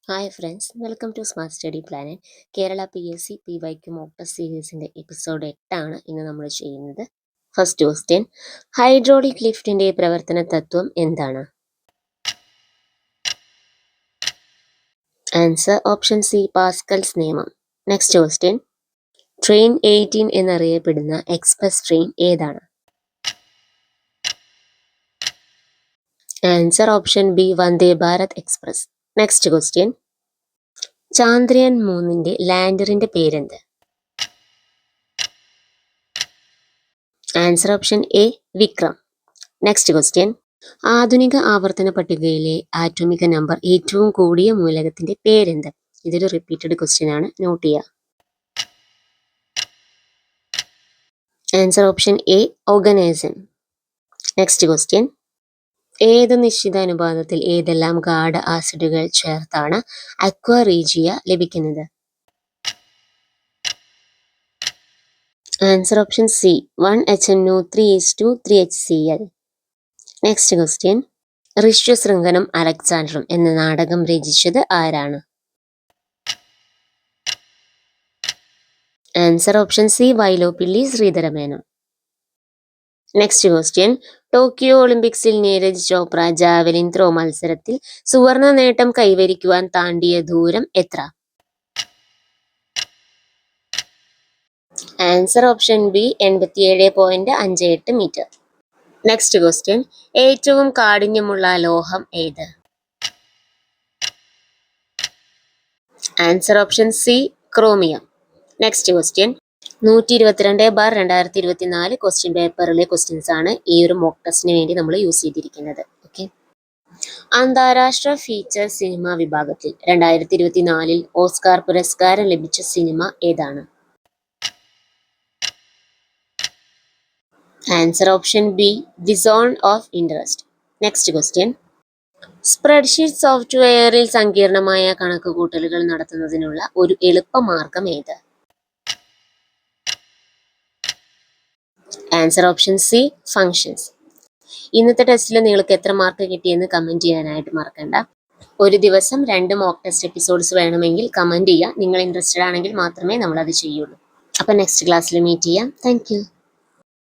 Hi friends, welcome to Smart Study Planet. Kerala PSC PYQ mock test സീരീസിൻ്റെ episode 8 ഇന്ന് നമ്മൾ ചെയ്യുന്നത്. ഫസ്റ്റ് ക്വസ്റ്റ്യൻ, ഹൈഡ്രോളിക് ലിഫ്റ്റിൻ്റെ പ്രവർത്തന തത്വം എന്താണ്? ആൻസർ ഓപ്ഷൻ സി, പാസ്കൽസ് നിയമം. നെക്സ്റ്റ് ക്വസ്റ്റ്യൻ, ട്രെയിൻ 18 എന്നറിയപ്പെടുന്ന എക്സ്പ്രസ് ട്രെയിൻ ഏതാണ്? Answer option B, Vande Bharat express. Next question, Chandrayaan 3 ലാൻഡറിന്റെ പേരെന്ത്? Answer option A, Vikram. Next question, ആധുനിക ആവർത്തന പട്ടികയിലെ ആറ്റോമിക നമ്പർ ഏറ്റവും കൂടിയ മൂലകത്തിന്റെ പേരെന്ത്? ഇതൊരു റിപ്പീറ്റഡ് ക്വസ്റ്റ്യൻ ആണ്, നോട്ട് ചെയ്യുക. Answer option A, Oganesson. Next question, ഏത് നിശ്ചിത അനുപാതത്തിൽ ഏതെല്ലാം ഗാഢ ആസിഡുകൾ ചേർത്താണ് അക്വ റീജിയ ലഭിക്കുന്നത്? Answer option C, 1HNO 3:3HCl. Next question, ഋഷ്യശൃംഖനും അലക്സാണ്ടറും എന്ന നാടകം രചിച്ചത് ആരാണ്? Answer option C, Vyloppilli Sreedhara. Next question, Tokyo ഒളിമ്പിക്സിൽ നീരജ് ചോപ്ര ജാവലിൻ ത്രോ മത്സരത്തിൽ സുവർണ നേട്ടം കൈവരിക്കുവാൻ താണ്ടിയ ദൂരം എത്ര? Answer option B, 87.58 metre. Next question, ഏറ്റവും കാഠിന്യമുള്ള ലോഹം ഏത്? Answer option C, chromium. Next question, 122/2024 question പേപ്പറിലെ ക്വസ്റ്റ്യൻസ് ആണ് ഈ ഒരു മോക്ക് ടെസ്റ്റിന് വേണ്ടി നമ്മൾ യൂസ് ചെയ്തിരിക്കുന്നത്. ഓക്കെ, അന്താരാഷ്ട്ര ഫീച്ചർ സിനിമ വിഭാഗത്തിൽ 2024 ഓസ്കാർ പുരസ്കാരം ലഭിച്ച സിനിമ ഏതാണ്? Answer option B, the zone of interest. Next question, spreadsheet സോഫ്റ്റ്വെയറിൽ സങ്കീർണമായ കണക്കുകൂട്ടലുകൾ നടത്തുന്നതിനുള്ള ഒരു എളുപ്പമാർഗം ഏത്? Answer option C, functions. ഇന്നത്തെ ടെസ്റ്റിൽ നിങ്ങൾക്ക് എത്ര മാർക്ക് കിട്ടിയെന്ന് കമൻറ്റ് ചെയ്യാനായിട്ട് മറക്കണ്ട. ഒരു ദിവസം 2 മോക്ക് ടെസ്റ്റ് എപ്പിസോഡ്സ് വേണമെങ്കിൽ കമൻറ്റ് ചെയ്യുക. നിങ്ങൾ ഇൻട്രസ്റ്റഡ് ആണെങ്കിൽ മാത്രമേ നമ്മളത് ചെയ്യുള്ളൂ. അപ്പം നെക്സ്റ്റ് ക്ലാസ്സിൽ മീറ്റ് ചെയ്യാം. Thank you.